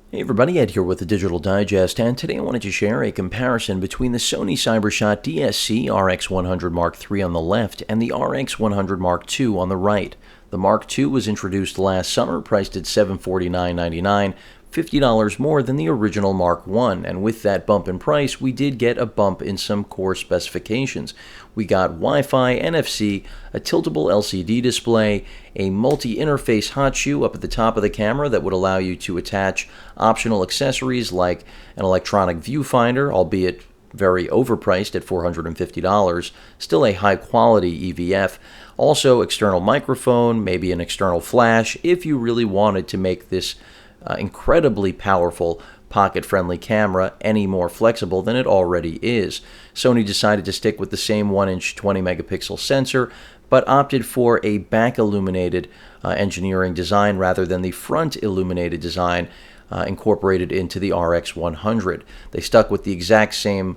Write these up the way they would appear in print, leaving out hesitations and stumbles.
Hey everybody, Ed here with the Digital Digest, and today I wanted to share a comparison between the Sony Cybershot DSC-RX100 Mark III on the left and the RX100 Mark II on the right. The Mark II was introduced last summer, priced at $749.99, $50 more than the original Mark I, and with that bump in price, we did get a bump in some core specifications. We got Wi-Fi, NFC, a tiltable LCD display, a multi-interface hot shoe up at the top of the camera that would allow you to attach optional accessories like an electronic viewfinder, albeit very overpriced at $450, still a high-quality EVF. Also, external microphone, maybe an external flash, if you really wanted to make this incredibly powerful pocket-friendly camera any more flexible than it already is. Sony decided to stick with the same 1-inch 20-megapixel sensor, but opted for a back-illuminated engineering design rather than the front-illuminated design incorporated into the RX100. They stuck with the exact same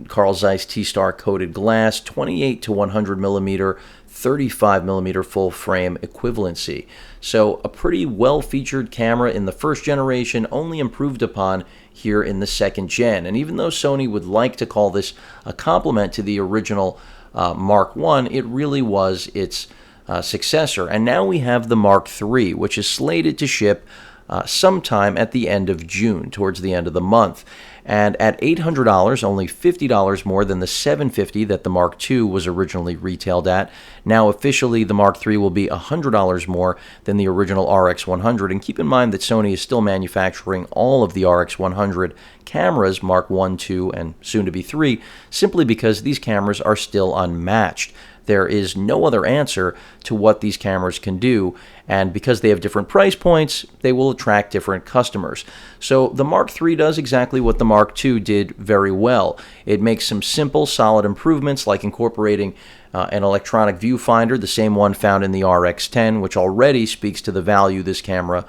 Carl Zeiss T-Star coated glass, 28 to 100 millimeter, 35 millimeter full frame equivalency. So a pretty well-featured camera in the first generation, only improved upon here in the second gen. And even though Sony would like to call this a compliment to the original Mark I, it really was its successor. And now we have the Mark III, which is slated to ship sometime at the end of June, towards the end of the month. And at $800, only $50 more than the $750 that the Mark II was originally retailed at. Now officially the Mark III will be $100 more than the original RX100. And keep in mind that Sony is still manufacturing all of the RX100 cameras, Mark I, II, and soon to be III, simply because these cameras are still unmatched. There is no other answer to what these cameras can do, and because they have different price points, they will attract different customers. So the Mark III does exactly what the Mark II did very well. It makes some simple, solid improvements like incorporating an electronic viewfinder, the same one found in the RX10, which already speaks to the value this camera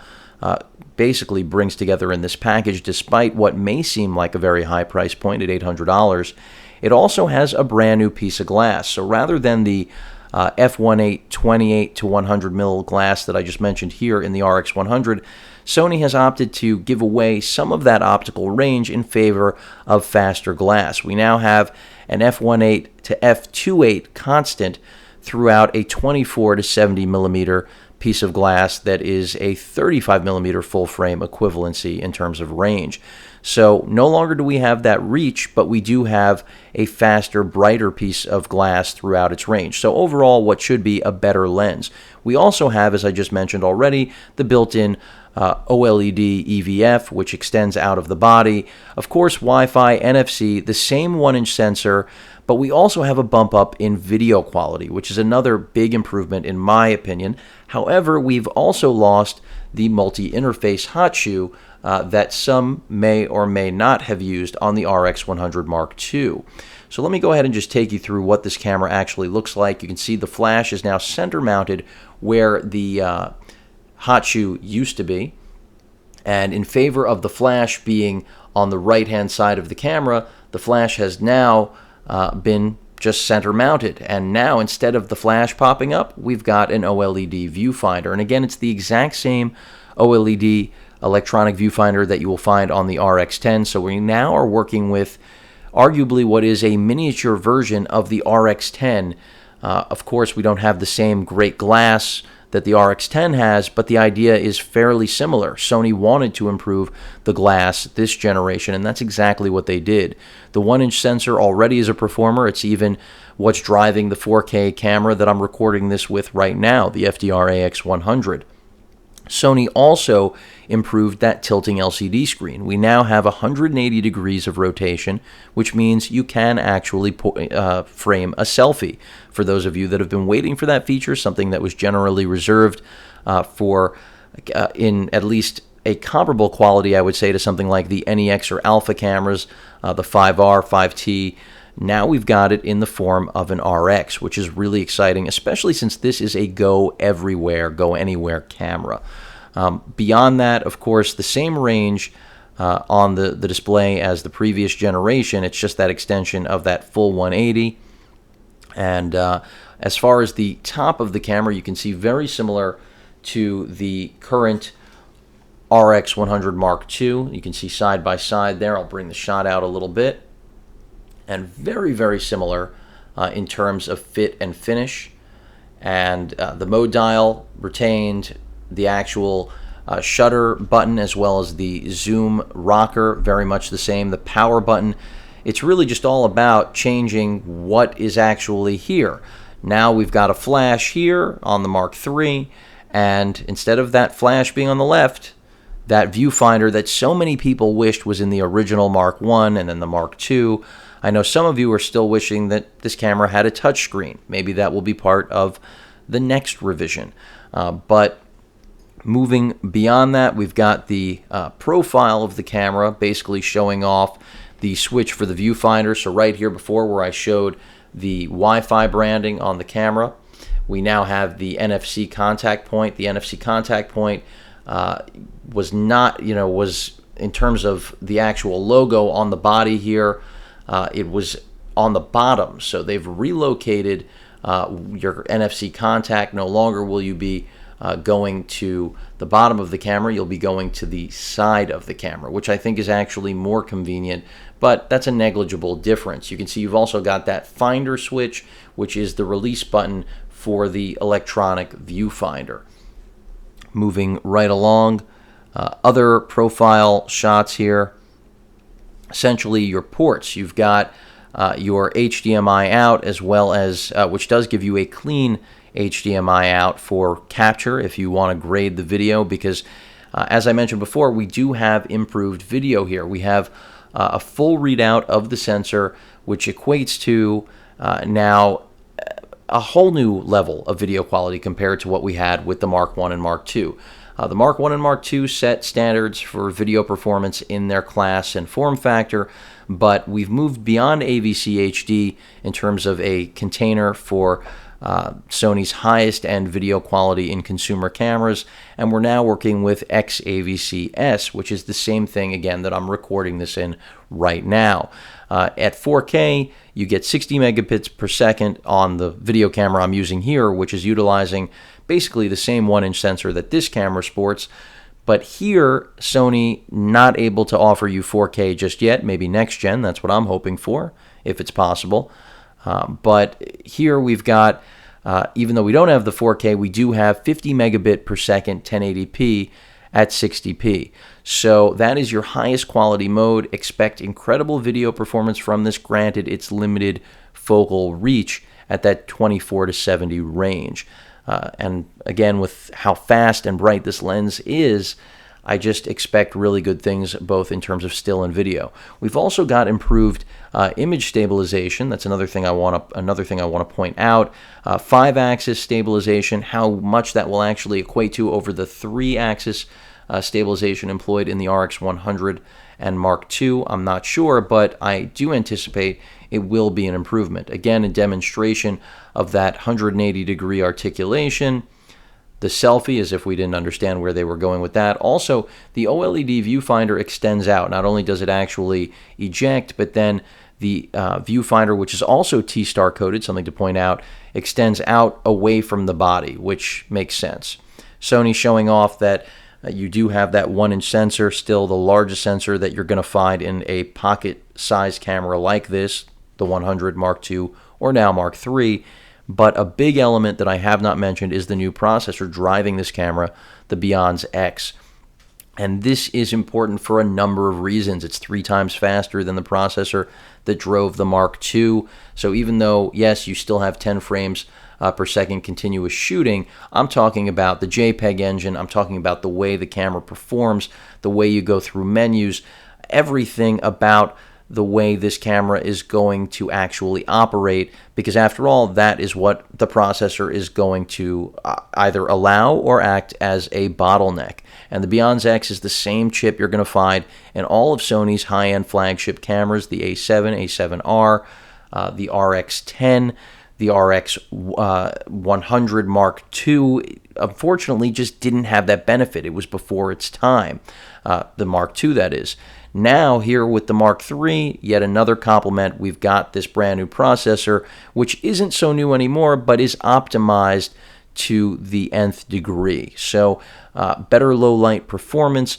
basically brings together in this package, despite what may seem like a very high price point at $800. It also has a brand new piece of glass. So rather than the f1.8 28 to 100 mil glass that I just mentioned here in the RX100, Sony has opted to give away some of that optical range in favor of faster glass. We now have an f1.8 to f2.8 constant throughout a 24 to 70 millimeter piece of glass that is a 35 millimeter full frame equivalency in terms of range. So no longer do we have that reach, but we do have a faster, brighter piece of glass throughout its range. So overall, what should be a better lens. We also have, as I just mentioned already, the built-in OLED EVF, which extends out of the body. Of course, Wi-Fi, NFC, the same 1-inch sensor, but we also have a bump up in video quality, which is another big improvement in my opinion. However, we've also lost the multi-interface hot shoe that some may or may not have used on the RX100 Mark II. So let me go ahead and just take you through what this camera actually looks like. You can see the flash is now center mounted where the hot shoe used to be, and in favor of the flash being on the right hand side of the camera, the flash has now been just center mounted, and now instead of the flash popping up, we've got an OLED viewfinder. And again, it's the exact same OLED electronic viewfinder that you will find on the RX10. So we now are working with arguably what is a miniature version of the RX10. Of course, we don't have the same great glass that the RX10 has, but the idea is fairly similar. Sony wanted to improve the glass this generation, and that's exactly what they did. The 1-inch sensor already is a performer. It's even what's driving the 4K camera that I'm recording this with right now, the FDR-AX100. Sony also improved that tilting LCD screen. We now have 180 degrees of rotation, which means you can actually frame a selfie. For those of you that have been waiting for that feature, something that was generally reserved for in at least a comparable quality, I would say, to something like the NEX or Alpha cameras, the 5R, 5T. Now we've got it in the form of an RX, which is really exciting, especially since this is a go everywhere, go anywhere camera. Beyond that, of course, the same range on the display as the previous generation. It's just that extension of that full 180. And as far as the top of the camera, you can see very similar to the current RX100 Mark II. You can see side by side there. I'll bring the shot out a little bit. And very, very similar in terms of fit and finish. And the mode dial retained, the actual shutter button as well as the zoom rocker, very much the same. The power button, it's really just all about changing what is actually here. Now we've got a flash here on the Mark III, and instead of that flash being on the left, that viewfinder that so many people wished was in the original Mark I and then the Mark II. I know some of you are still wishing that this camera had a touchscreen. Maybe that will be part of the next revision. But moving beyond that, we've got the profile of the camera, basically showing off the switch for the viewfinder. So right here before where I showed the Wi-Fi branding on the camera, we now have the NFC Contact Point. The NFC Contact Point was not, was in terms of the actual logo on the body here, it was on the bottom. So they've relocated your NFC contact. No longer will you be going to the bottom of the camera. You'll be going to the side of the camera, which I think is actually more convenient, but that's a negligible difference. You can see you've also got that finder switch, which is the release button for the electronic viewfinder. Moving right along, other profile shots here. Essentially your ports. You've got your HDMI out as well as, which does give you a clean HDMI out for capture if you want to grade the video, because as I mentioned before, we do have improved video here. We have a full readout of the sensor, which equates to now a whole new level of video quality compared to what we had with the Mark I and Mark II. The Mark I and Mark II set standards for video performance in their class and form factor, but we've moved beyond AVC HD in terms of a container for Sony's highest end video quality in consumer cameras, and we're now working with xavc-s, which is the same thing again that I'm recording this in right now. At 4K, you get 60 megabits per second on the video camera I'm using here, which is utilizing basically the same 1-inch sensor that this camera sports. But here, Sony not able to offer you 4K just yet, maybe next gen. That's what I'm hoping for, if it's possible. But here we've got, even though we don't have the 4K, we do have 50 megabit per second 1080p at 60p. So that is your highest quality mode. Expect incredible video performance from this, granted its limited focal reach at that 24 to 70 range. And again, with how fast and bright this lens is, I just expect really good things both in terms of still and video. We've also got improved image stabilization. That's another thing I want to point out. 5-axis stabilization, how much that will actually equate to over the 3-axis stabilization employed in the RX100 and Mark II, I'm not sure, but I do anticipate it will be an improvement. Again, a demonstration of that 180-degree articulation. The selfie, as if we didn't understand where they were going with that. Also, the OLED viewfinder extends out. Not only does it actually eject, but then the viewfinder, which is also T-Star coated, something to point out, extends out away from the body, which makes sense. Sony showing off that you do have that 1-inch sensor, still the largest sensor that you're going to find in a pocket-sized camera like this, the 100 Mark II or now Mark III. But a big element that I have not mentioned is the new processor driving this camera, the Beyond's X. And this is important for a number of reasons. It's 3 times faster than the processor that drove the Mark II. So even though, yes, you still have 10 frames per second continuous shooting, I'm talking about the JPEG engine. I'm talking about the way the camera performs, the way you go through menus, everything about the way this camera is going to actually operate, because after all, that is what the processor is going to either allow or act as a bottleneck. And the Beyond's X is the same chip you're going to find in all of Sony's high-end flagship cameras, the A7, A7R, the RX10, the RX100 Mark II, unfortunately, just didn't have that benefit. It was before its time, the Mark II, that is. Now, here with the Mark III, yet another compliment, we've got this brand new processor, which isn't so new anymore, but is optimized to the nth degree. So better low light performance,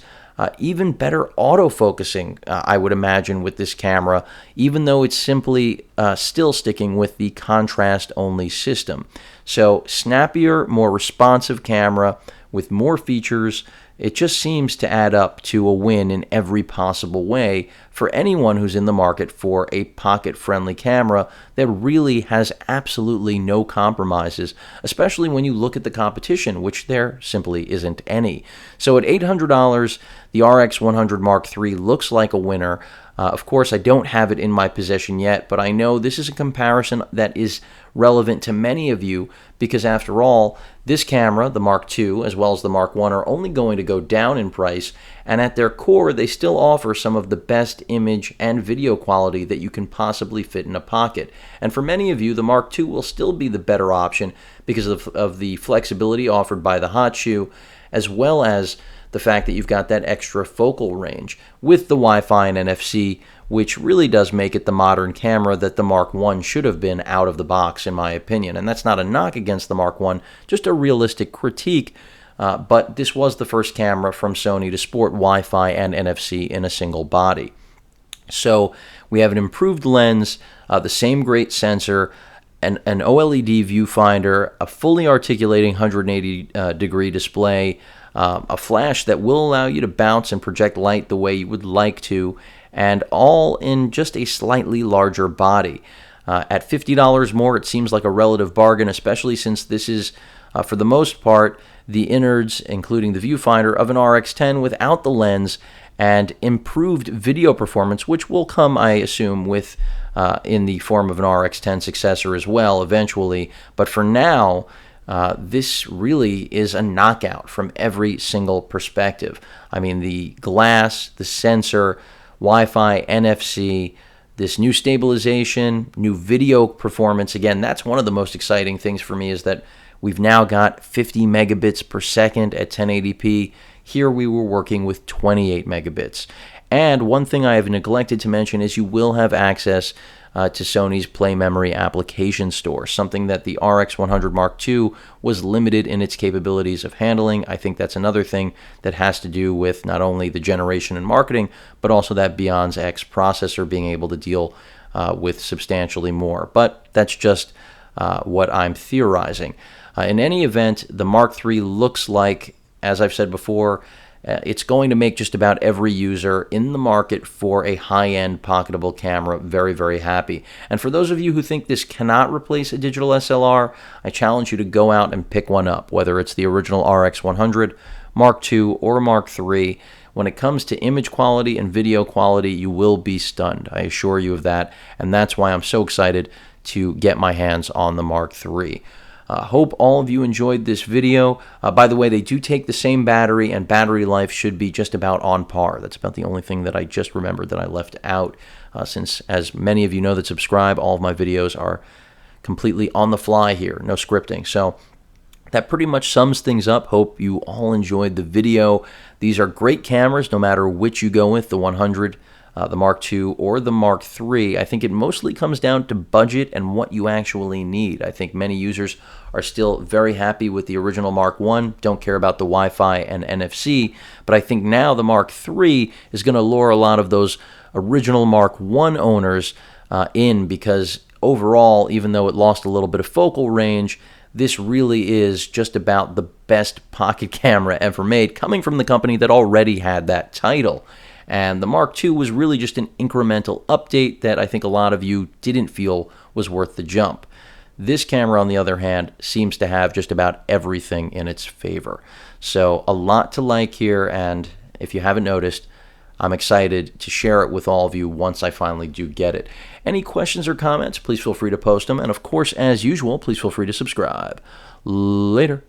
even better autofocusing, I would imagine, with this camera, even though it's simply still sticking with the contrast-only system. So snappier, more responsive camera with more features. It just seems to add up to a win in every possible way for anyone who's in the market for a pocket-friendly camera that really has absolutely no compromises, especially when you look at the competition, which there simply isn't any. So at $800, the RX100 Mark III looks like a winner. Of course, I don't have it in my possession yet, but I know this is a comparison that is relevant to many of you because, after all, this camera, the Mark II, as well as the Mark I, are only going to go down in price, and at their core, they still offer some of the best image and video quality that you can possibly fit in a pocket. And for many of you, the Mark II will still be the better option because of the flexibility offered by the hot shoe, as well as the fact that you've got that extra focal range with the Wi-Fi and NFC, which really does make it the modern camera that the Mark I should have been out of the box, in my opinion. And that's not a knock against the Mark I, just a realistic critique. But this was the first camera from Sony to sport Wi-Fi and NFC in a single body. So we have an improved lens, the same great sensor, an OLED viewfinder, a fully articulating 180-degree display, a flash that will allow you to bounce and project light the way you would like to, and all in just a slightly larger body. At $50 more, it seems like a relative bargain, especially since this is, for the most part, the innards, including the viewfinder, of an RX10 without the lens, and improved video performance, which will come, I assume, with in the form of an RX10 successor as well eventually. But for now, this really is a knockout from every single perspective. I mean, the glass, the sensor, Wi-Fi, NFC, this new stabilization, new video performance. Again, that's one of the most exciting things for me, is that we've now got 50 megabits per second at 1080p. Here we were working with 28 megabits. And one thing I have neglected to mention is you will have access to Sony's Play Memory application store, something that the RX100 Mark II was limited in its capabilities of handling. I think that's another thing that has to do with not only the generation and marketing, but also that Beyond's X processor being able to deal with substantially more. But that's just what I'm theorizing. In any event, the Mark III looks like, as I've said before, it's going to make just about every user in the market for a high-end pocketable camera very, very happy. And for those of you who think this cannot replace a digital SLR, I challenge you to go out and pick one up, whether it's the original RX100, Mark II, or Mark III. When it comes to image quality and video quality, you will be stunned. I assure you of that, and that's why I'm so excited to get my hands on the Mark III. Hope all of you enjoyed this video. By the way, they do take the same battery, and battery life should be just about on par. That's about the only thing that I just remembered that I left out, since, as many of you know that subscribe, all of my videos are completely on the fly here, no scripting. So that pretty much sums things up. Hope you all enjoyed the video. These are great cameras, no matter which you go with, the 100, the Mark II, or the Mark III. I think it mostly comes down to budget and what you actually need. I think many users are still very happy with the original Mark I, don't care about the Wi-Fi and NFC, but I think now the Mark III is going to lure a lot of those original Mark I owners in, because overall, even though it lost a little bit of focal range, this really is just about the best pocket camera ever made, coming from the company that already had that title. And the Mark II was really just an incremental update that I think a lot of you didn't feel was worth the jump. This camera, on the other hand, seems to have just about everything in its favor. So a lot to like here, and if you haven't noticed, I'm excited to share it with all of you once I finally do get it. Any questions or comments, please feel free to post them. And of course, as usual, please feel free to subscribe. Later.